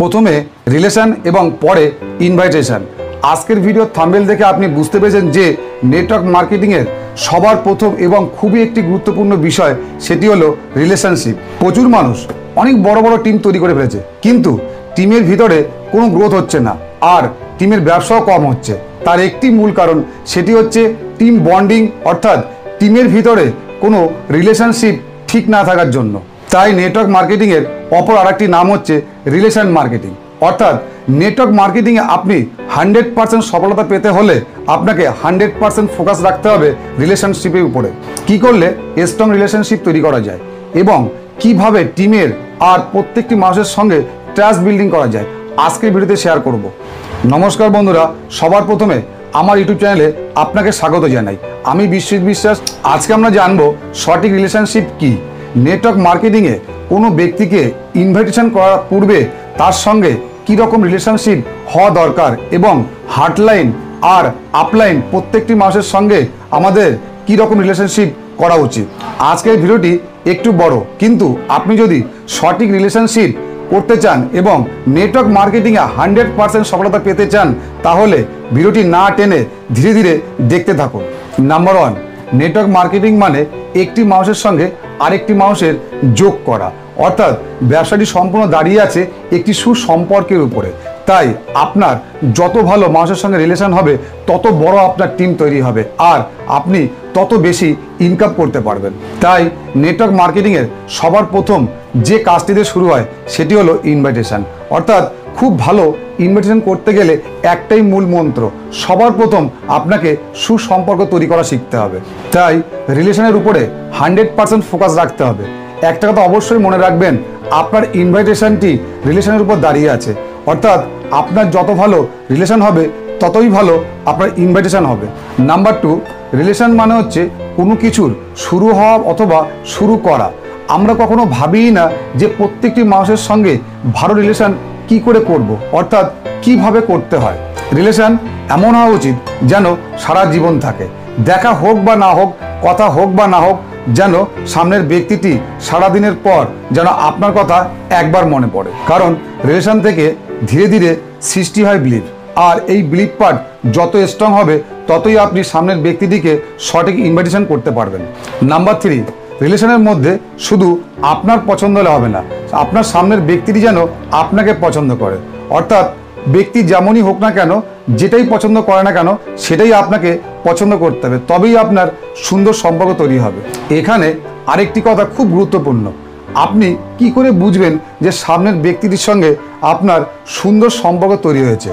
প্রথমে রিলেশন এবং পরে ইনভাইটেশন। আজকের ভিডিও থাম্বনেল দেখে আপনি বুঝতে পেরেছেন যে নেটওয়ার্ক মার্কেটিংয়ের সবার প্রথম এবং খুবই একটি গুরুত্বপূর্ণ বিষয়, সেটি হলো রিলেশনশিপ। প্রচুর মানুষ অনেক বড় বড় টিম তৈরি করে ফেলেছে, কিন্তু টিমের ভিতরে কোনো গ্রোথ হচ্ছে না আর টিমের ব্যবসাও কম হচ্ছে। তার একটি মূল কারণ, সেটি হচ্ছে টিম বন্ডিং, অর্থাৎ টিমের ভিতরে কোনো রিলেশনশিপ ঠিক না থাকার জন্য। তাই নেটওয়ার্ক মার্কেটিংয়ের অপর আরেকটি নাম হচ্ছে রিলেশন মার্কেটিং। অর্থাৎ নেটওয়ার্ক মার্কেটিংয়ে আপনি 100% সফলতা পেতে হলে আপনাকে 100% ফোকাস রাখতে হবে রিলেশনশিপের উপরে। কি করলে স্ট্রং রিলেশনশিপ তৈরি করা যায় এবং কিভাবে টিমের আর প্রত্যেকটি মানুষের সঙ্গে ট্রাস্ট বিল্ডিং করা যায়, আজকের ভিডিওতে শেয়ার করব। নমস্কার বন্ধুরা, সবার প্রথমে আমার ইউটিউব চ্যানেলে আপনাকে স্বাগত জানাই। আমি বিশ্বজিৎ বিশ্বাস। আজকে আমরা জানবো সঠিক রিলেশনশিপ কি। নেটওয়ার্ক মার্কেটিংয়ে কোনো ব্যক্তিকে ইনভাইটেশন করার পূর্বে তার সঙ্গে কী রকম রিলেশনশিপ হওয়া দরকার এবং হার্টলাইন আর আপলাইন প্রত্যেকটি মানুষের সঙ্গে আমাদের কী রকম রিলেশনশিপ করা উচিত। আজকের ভিডিওটি একটু বড়, কিন্তু আপনি যদি সঠিক রিলেশনশিপ করতে চান এবং নেটওয়ার্ক মার্কেটিংয়ে 100% সফলতা পেতে চান, তাহলে ভিডিওটি না টেনে ধীরে ধীরে দেখতে থাকুন। নাম্বার 1, নেটওয়ার্ক মার্কেটিং মানে একটি মানুষের সঙ্গে আরেকটি মানুষের যোগ করা, অর্থাৎ ব্যবসাটি সম্পূর্ণ দাঁড়িয়ে আছে একটি সুসম্পর্কের উপরে। তাই আপনার যত ভালো মানুষের সঙ্গে রিলেশন হবে, তত বড় আপনার টিম তৈরি হবে আর আপনি তত বেশি ইনকাম করতে পারবেন। তাই নেটওয়ার্ক মার্কেটিংয়ের সবার প্রথম যে কাজটি দিয়ে শুরু হয় সেটি হলো ইনভাইটেশন। অর্থাৎ খুব ভালো ইনভাইটেশন করতে গেলে একটাই মূল মন্ত্র, সবার প্রথম আপনাকে সুসম্পর্ক তৈরি করা শিখতে হবে। তাই রিলেশনের উপরে 100% ফোকাস রাখতে হবে। একটা কথা অবশ্যই মনে রাখবেন, আপনার ইনভাইটেশনটি রিলেশনের উপর দাঁড়িয়ে আছে। অর্থাৎ আপনার যত ভালো রিলেশন হবে, ততই ভালো আপনার ইনভাইটেশন হবে। নাম্বার 2, রিলেশন মানে হচ্ছে কোনো কিছুর শুরু হওয়া অথবা শুরু করা। আমরা কখনো ভাবিই না যে প্রত্যেকটি মানুষের সঙ্গে ভালো রিলেশন কি করে করব, অর্থাৎ কিভাবে করতে হয়। রিলেশন এমন হওয়া উচিত যেন সারা জীবন থাকে। দেখা হোক বা না হোক, কথা হোক বা না হোক, যেন সামনের ব্যক্তিটি সারাদিনের পর যেন আপনার কথা একবার মনে পড়ে। কারণ রিলেশন থেকে ধীরে ধীরে সৃষ্টি হয় বিলিভ, আর এই বিলিভ পার্ট যত স্ট্রং হবে, ততই আপনি সামনের ব্যক্তিটিকে সঠিক ইনভাইটেশন করতে পারবেন। নাম্বার 3, রিলেশনের মধ্যে শুধু আপনার পছন্দ হলে হবে না, আপনার সামনের ব্যক্তিটি যেন আপনাকে পছন্দ করে। অর্থাৎ ব্যক্তি যেমনই হোক না কেন, যেটাই পছন্দ করে না কেন, সেটাই আপনাকে পছন্দ করতে হবে, তবেই আপনার সুন্দর সম্পর্ক তৈরি হবে। এখানে আরেকটি কথা খুব গুরুত্বপূর্ণ, আপনি কি করে বুঝবেন যে সামনের ব্যক্তিটির সঙ্গে আপনার সুন্দর সম্পর্ক তৈরি হয়েছে।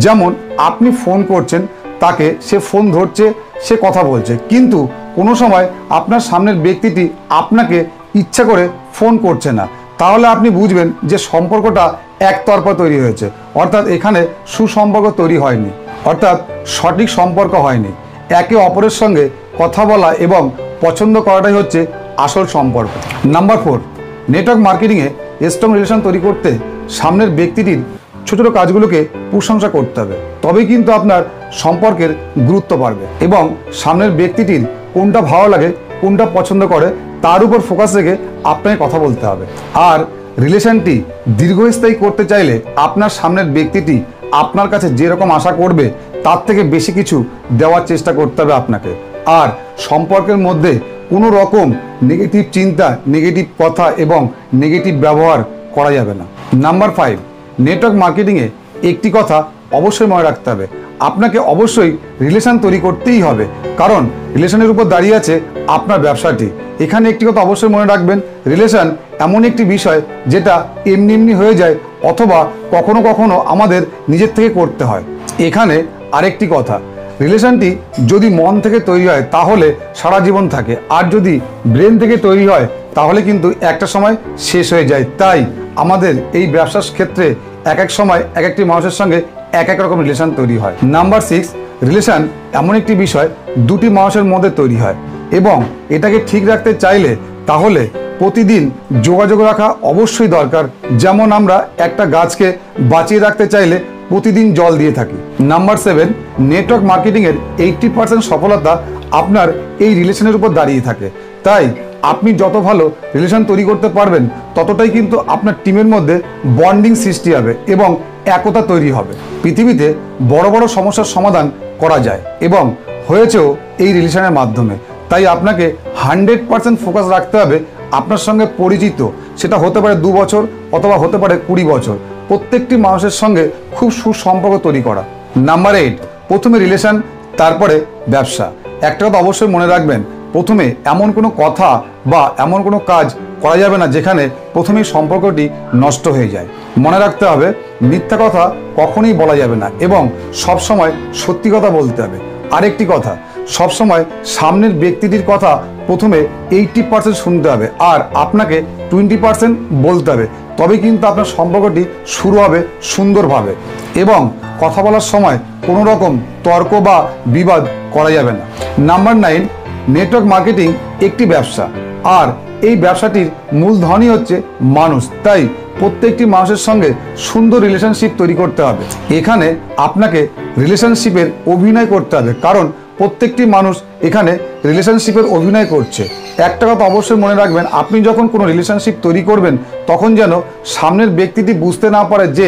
যেমন আপনি ফোন করছেন তাকে, সে ফোন ধরছে, সে কথা বলছে, কিন্তু কোনো সময় আপনার সামনের ব্যক্তিটি আপনাকে ইচ্ছা করে ফোন করছে না, তাহলে আপনি বুঝবেন যে সম্পর্কটা একতরফা তৈরি হয়েছে। অর্থাৎ এখানে সুসম্পর্ক তৈরি হয়নি, অর্থাৎ সঠিক সম্পর্ক হয়নি। একে অপরের সঙ্গে কথা বলা এবং পছন্দ করাটাই হচ্ছে আসল সম্পর্ক। নাম্বার 4, নেটওয়ার্ক মার্কেটিংয়ে স্ট্রং রিলেশন তৈরি করতে সামনের ব্যক্তিটির ছোট ছোট কাজগুলোকে প্রশংসা করতে হবে, তবেই কিন্তু আপনার সম্পর্কের গুরুত্ব বাড়বে। এবং সামনের ব্যক্তিটির কোনটা ভালো লাগে, কোনটা পছন্দ করে, তার উপর ফোকাস রেখে আপনাকে কথা বলতে হবে। আর রিলেশনটি দীর্ঘস্থায়ী করতে চাইলে আপনার সামনের ব্যক্তিটি আপনার কাছে যেরকম আশা করবে, তার থেকে বেশি কিছু দেওয়ার চেষ্টা করতে হবে আপনাকে। আর সম্পর্কের মধ্যে কোনো রকম নেগেটিভ চিন্তা, নেগেটিভ কথা এবং নেগেটিভ ব্যবহার করা যাবে না। নাম্বার 5, নেটওয়ার্ক মার্কেটিংয়ে একটি কথা অবশ্যই মনে রাখতে হবে, আপনাকে অবশ্যই রিলেশন তৈরি করতেই হবে, কারণ রিলেশনের উপর দাঁড়িয়ে আছে আপনার ব্যবসাটি। এখানে একটি কথা অবশ্যই মনে রাখবেন, রিলেশন এমন একটি বিষয় যেটা এমনি এমনি হয়ে যায়, অথবা কখনো কখনো আমাদের নিজের থেকে করতে হয়। এখানে আরেকটি কথা, রিলেশনটি যদি মন থেকে তৈরি হয় তাহলে সারা জীবন থাকে, আর যদি ব্রেন থেকে তৈরি হয় তাহলে কিন্তু একটা সময় শেষ হয়ে যায়। তাই আমাদের এই ব্যবসার ক্ষেত্রে এক এক সময় এক একটি মানুষের সঙ্গে এক এক রকম রিলেশন তৈরি হয়। নাম্বার 6, রিলেশন এমন একটি বিষয় দুটি মানুষের মধ্যে তৈরি হয় এবং এটাকে ঠিক রাখতে চাইলে তাহলে প্রতিদিন যোগাযোগ রাখা অবশ্যই দরকার। যেমন আমরা একটা গাছকে বাঁচিয়ে রাখতে চাইলে প্রতিদিন জল দিয়ে থাকি। নাম্বার 7, নেটওয়ার্ক মার্কেটিংয়ের 80% সফলতা আপনার এই রিলেশনের উপর দাঁড়িয়ে থাকে। তাই আপনি যত ভালো রিলেশন তৈরি করতে পারবেন ততটাই কিন্তু আপনার টিমের মধ্যে বন্ডিং সৃষ্টি হবে এবং একতা তৈরি হবে। পৃথিবীতে বড় বড় সমস্যার সমাধান করা যায় এবং হয়েছেও এই রিলেশনের মাধ্যমে। তাই আপনাকে 100% ফোকাস রাখতে হবে আপনার সঙ্গে পরিচিত, সেটা হতে পারে 2 বছর অথবা হতে পারে 20 বছর, প্রত্যেকটি মানুষের সঙ্গে খুব সুসম্পর্ক তৈরি করা। নাম্বার 8, প্রথমে রিলেশন তারপরে ব্যবসা। একটা কথা অবশ্যই মনে রাখবেন, প্রথমে এমন কোনো কথা বা এমন কোনো কাজ করা যাবে না যেখানে প্রথমেই সম্পর্কটি নষ্ট হয়ে যায়। মনে রাখতে হবে মিথ্যা কথা কখনোই বলা যাবে না এবং সবসময় সত্যি কথা বলতে হবে। আরেকটি কথা, সবসময় সামনের ব্যক্তিটির কথা প্রথমে 80% শুনতে হবে আর আপনাকে 20% বলতে হবে, তবে কিন্তু আপনার সম্পর্কটি শুরু হবে সুন্দরভাবে। এবং কথা বলার সময় কোনো রকম তর্ক বা বিবাদ করা যাবে না। নাম্বার 9, নেটওয়ার্ক মার্কেটিং একটি ব্যবসা আর এই ব্যবসাটির মূলধনই হচ্ছে মানুষ। তাই প্রত্যেকটি মানুষের সঙ্গে সুন্দর রিলেশনশিপ তৈরি করতে হবে। এখানে আপনাকে রিলেশনশিপের অভিনয় করতে হবে, কারণ প্রত্যেকটি মানুষ এখানে রিলেশনশিপের অভিনয় করছে। একটা কথা অবশ্যই মনে রাখবেন, আপনি যখন কোনো রিলেশনশিপ তৈরি করবেন তখন যেন সামনের ব্যক্তিটি বুঝতে না পারে যে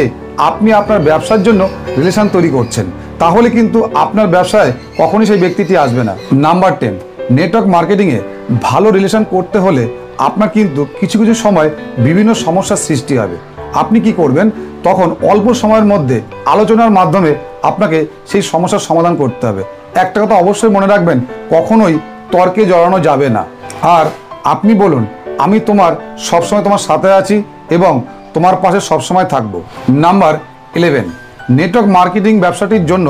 আপনি আপনার ব্যবসার জন্য রিলেশন তৈরি করছেন, তাহলে কিন্তু আপনার ব্যবসায় কখনই সেই ব্যক্তিটি আসবে না। নাম্বার 10, নেটওয়ার্ক মার্কেটিংয়ে ভালো রিলেশন করতে হলে আপনার কিন্তু কিছু কিছু সময় বিভিন্ন সমস্যার সৃষ্টি হবে। আপনি কি করবেন, তখন অল্প সময়ের মধ্যে আলোচনার মাধ্যমে আপনাকে সেই সমস্যার সমাধান করতে হবে। একটা কথা অবশ্যই মনে রাখবেন, কখনোই তর্কে জড়ানো যাবে না। আর আপনি বলুন, আমি সবসময় তোমার সাথে আছি এবং তোমার পাশে সবসময় থাকবো। নাম্বার 11, নেটওয়ার্ক মার্কেটিং ব্যবসাটির জন্য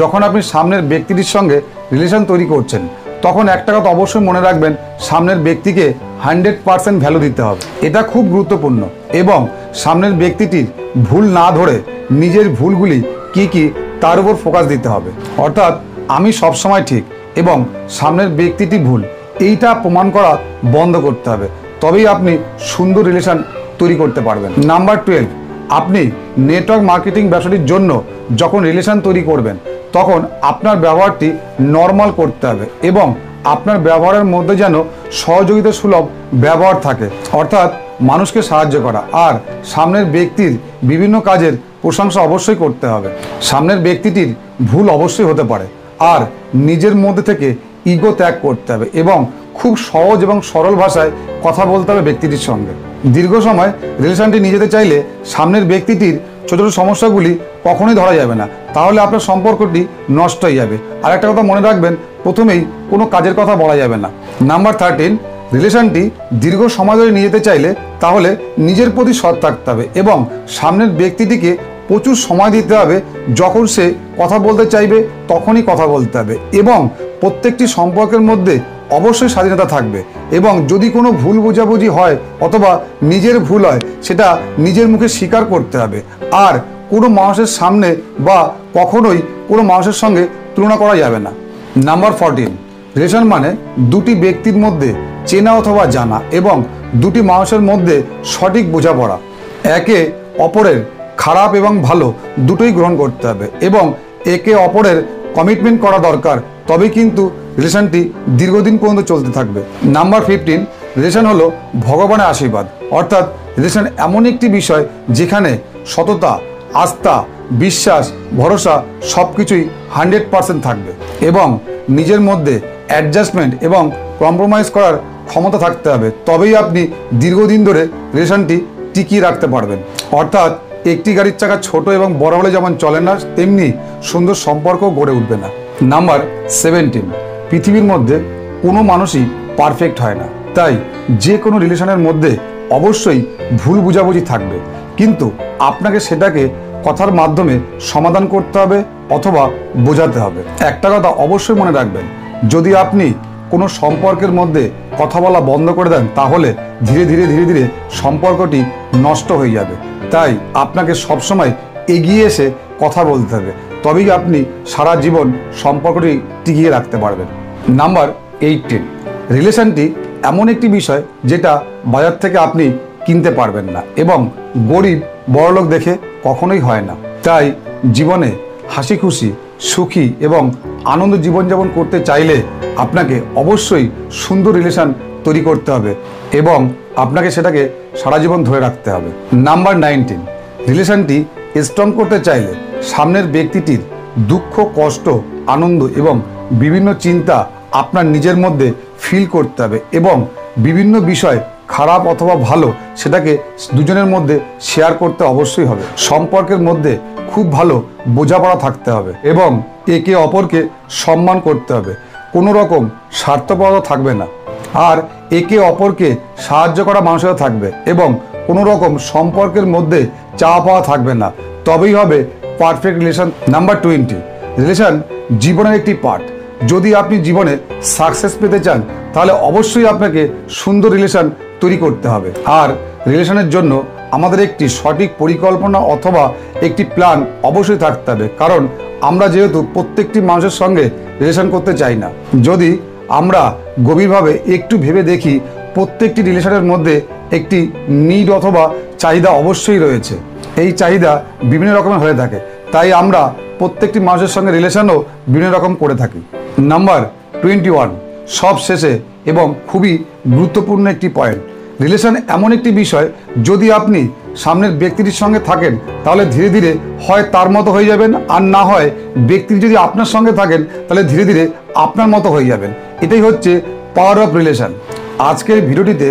যখন আপনি সামনের ব্যক্তিটির সঙ্গে রিলেশন তৈরি করছেন তখন একটা কথা অবশ্যই মনে রাখবেন, সামনের ব্যক্তিকে 100% ভ্যালু দিতে হবে। এটা খুব গুরুত্বপূর্ণ এবং সামনের ব্যক্তিটির ভুল না ধরে নিজের ভুলগুলি কি কি তার উপর ফোকাস দিতে হবে। অর্থাৎ আমি সবসময় ঠিক এবং সামনের ব্যক্তিটি ভুল, এইটা প্রমাণ করা বন্ধ করতে হবে, তবেই আপনি সুন্দর রিলেশন তৈরি করতে পারবেন। নাম্বার 12, আপনি নেটওয়ার্ক মার্কেটিং ব্যবসাটির জন্য যখন রিলেশন তৈরি করবেন তখন আপনার ব্যবহারটি নর্মাল করতে হবে এবং আপনার ব্যবহারের মধ্যে যেন সহযোগিতা সুলভ ব্যবহার থাকে, অর্থাৎ মানুষকে সাহায্য করা। আর সামনের ব্যক্তির বিভিন্ন কাজের প্রশংসা অবশ্যই করতে হবে। সামনের ব্যক্তিটির ভুল অবশ্যই হতে পারে আর নিজের মধ্যে থেকে ইগো ত্যাগ করতে হবে এবং খুব সহজ এবং সরল ভাষায় কথা বলতে হবে ব্যক্তিটির সঙ্গে। দীর্ঘ সময় রিলেশনটি নিয়ে যেতে চাইলে সামনের ব্যক্তিটির ছোট ছোট সমস্যাগুলি কখনোই ধরা যাবে না, তাহলে আপনার সম্পর্কটি নষ্ট হয়ে যাবে। আর একটা কথা মনে রাখবেন, প্রথমেই কোনো কাজের কথা বলা যাবে না। নাম্বার 13, রিলেশনটি দীর্ঘ সময় ধরে নিয়ে যেতে চাইলে তাহলে নিজের প্রতি সৎ থাকতে হবে এবং সামনের ব্যক্তিটিকে প্রচুর সময় দিতে হবে। যখন সে কথা বলতে চাইবে তখনই কথা বলতে হবে এবং প্রত্যেকটি সম্পর্কের মধ্যে অবশ্যই স্বাধীনতা থাকবে এবং যদি কোনো ভুল বোঝাবুঝি হয় অথবা নিজের ভুল হয় সেটা নিজের মুখে স্বীকার করতে হবে। আর কোনো মানুষের সামনে বা কখনোই কোনো মানুষের সঙ্গে তুলনা করা যাবে না। নাম্বার 14, রিলেশন মানে দুটি ব্যক্তির মধ্যে চেনা অথবা জানা এবং দুটি মানুষের মধ্যে সঠিক বোঝাপড়া। একে অপরের খারাপ এবং ভালো দুটোই গ্রহণ করতে হবে এবং একে অপরের কমিটমেন্ট করা দরকার, তবে কিন্তু রিলেশনটি দীর্ঘদিন পর্যন্ত চলতে থাকবে। নাম্বার 15, রিলেশন হলো ভগবানের আশীর্বাদ, অর্থাৎ রিলেশন এমন একটি বিষয় যেখানে সততা, আস্থা, বিশ্বাস, ভরসা সব কিছুই 100% থাকবে এবং নিজের মধ্যে অ্যাডজাস্টমেন্ট এবং কম্প্রোমাইজ করার ক্ষমতা থাকতে হবে, তবেই আপনি দীর্ঘদিন ধরে রিলেশনটি টিকিয়ে রাখতে পারবেন। অর্থাৎ একটি গাড়ির চাকা ছোট এবং বড় হলে যেমন চলে না, তেমনি সুন্দর সম্পর্ক গড়ে উঠবে না। নাম্বার 17, পৃথিবীর মধ্যে কোনো মানুষই পারফেক্ট হয় না, তাই যে কোনো রিলেশনের মধ্যে অবশ্যই ভুল বুঝাবুঝি থাকবে, কিন্তু আপনাকে সেটাকে কথার মাধ্যমে সমাধান করতে হবে অথবা বোঝাতে হবে। একটা কথা অবশ্যই মনে রাখবেন, যদি আপনি কোনো সম্পর্কের মধ্যে কথা বলা বন্ধ করে দেন তাহলে ধীরে ধীরে ধীরে ধীরে সম্পর্কটি নষ্ট হয়ে যাবে। তাই আপনাকে সবসময় এগিয়ে এসে কথা বলতে হবে, তবেই আপনি সারা জীবন সম্পর্কটি টিকিয়ে রাখতে পারবেন। নাম্বার 18, রিলেশনটি এমন একটি বিষয় যেটা বাজার থেকে আপনি কিনতে পারবেন না এবং গরিব বড়লোক দেখে কখনোই হয় না। তাই জীবনে হাসি খুশি, সুখী এবং আনন্দ জীবনযাপন করতে চাইলে আপনাকে অবশ্যই সুন্দর রিলেশন তৈরি করতে হবে এবং আপনাকে সেটাকে সারা জীবন ধরে রাখতে হবে। নাম্বার 19, রিলেশনটি স্ট্রং করতে চাইলে সামনের ব্যক্তিটির দুঃখ, কষ্ট, আনন্দ এবং বিভিন্ন চিন্তা আপনার নিজের মধ্যে ফিল করতে হবে এবং বিভিন্ন বিষয় খারাপ অথবা ভালো সেটাকে দুজনের মধ্যে শেয়ার করতে অবশ্যই হবে। সম্পর্কের মধ্যে খুব ভালো বোঝাপড়া থাকতে হবে এবং একে অপরকে সম্মান করতে হবে। কোনো রকম স্বার্থপরতা থাকবে না, আর একে অপরকে সাহায্য করা মানুষেরা থাকবে এবং কোনো রকম সম্পর্কের মধ্যে চাওয়া পাওয়া থাকবে না, তবেই হবে পারফেক্ট রিলেশন। নাম্বার 20, রিলেশন জীবনের একটি পার্ট। যদি আপনি জীবনে সাকসেস পেতে চান তাহলে অবশ্যই আপনাকে সুন্দর রিলেশন তৈরি করতে হবে। আর রিলেশনের জন্য আমাদের একটি সঠিক পরিকল্পনা অথবা একটি প্ল্যান অবশ্যই থাকতে হবে, কারণ আমরা যেহেতু প্রত্যেকটি মানুষের সঙ্গে রিলেশন করতে চাই না। যদি আমরা গভীরভাবে একটু ভেবে দেখি, প্রত্যেকটি রিলেশনের মধ্যে একটি নিড অথবা চাহিদা অবশ্যই রয়েছে। এই চাহিদা বিভিন্ন রকমের হয়ে থাকে, তাই আমরা প্রত্যেকটি মানুষের সঙ্গে রিলেশনও বিভিন্ন রকম করে থাকি। নাম্বার 21, সব শেষে এবং খুবই গুরুত্বপূর্ণ একটি পয়েন্ট, রিলেশন এমন একটি বিষয়, যদি আপনি সামনের ব্যক্তিটির সঙ্গে থাকেন তাহলে ধীরে ধীরে হয় তার মতো হয়ে যাবেন, আর না হয় ব্যক্তি যদি আপনার সঙ্গে থাকেন তাহলে ধীরে ধীরে আপনার মতো হয়ে যাবেন। এটাই হচ্ছে পাওয়ার অফ রিলেশন। আজকের ভিডিওটিতে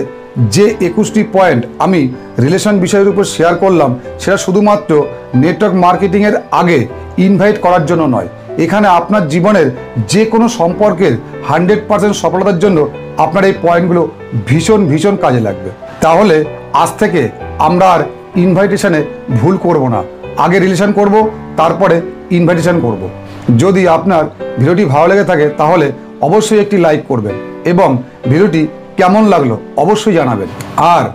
যে 21টি পয়েন্ট আমি রিলেশন বিষয়ের উপর শেয়ার করলাম, সেটা শুধুমাত্র নেটওয়ার্ক মার্কেটিংয়ের আগে ইনভাইট করার জন্য নয়। এখানে আপনার জীবনের যে কোনো সম্পর্কের 100% সফলতার জন্য আপনার এই পয়েন্টগুলো ভীষণ ভীষণ কাজে লাগবে। তাহলে আজ থেকে আমরা আর ইনভাইটেশনে ভুল করব না, আগে রিলেশন করব, তারপরে ইনভাইটেশন করব। যদি আপনার ভিডিওটি ভালো লেগে থাকে তাহলে অবশ্যই একটি লাইক করবেন এবং ভিডিওটি কেমন লাগলো অবশ্যই জানাবেন। আর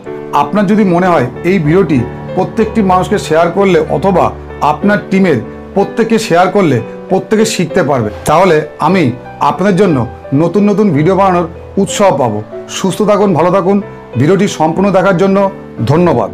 আপনার যদি মনে হয় এই ভিডিওটি প্রত্যেকটি মানুষকে শেয়ার করলে অথবা আপনার টিমের প্রত্যেককে শেয়ার করলে প্রত্যেকে শিখতে পারবে, তাহলে আমি আপনাদের জন্য নতুন নতুন ভিডিও বানানোর উৎসাহ পাবো। সুস্থ থাকুন, ভালো থাকুন। ভিডিওটি সম্পূর্ণ দেখার জন্য ধন্যবাদ।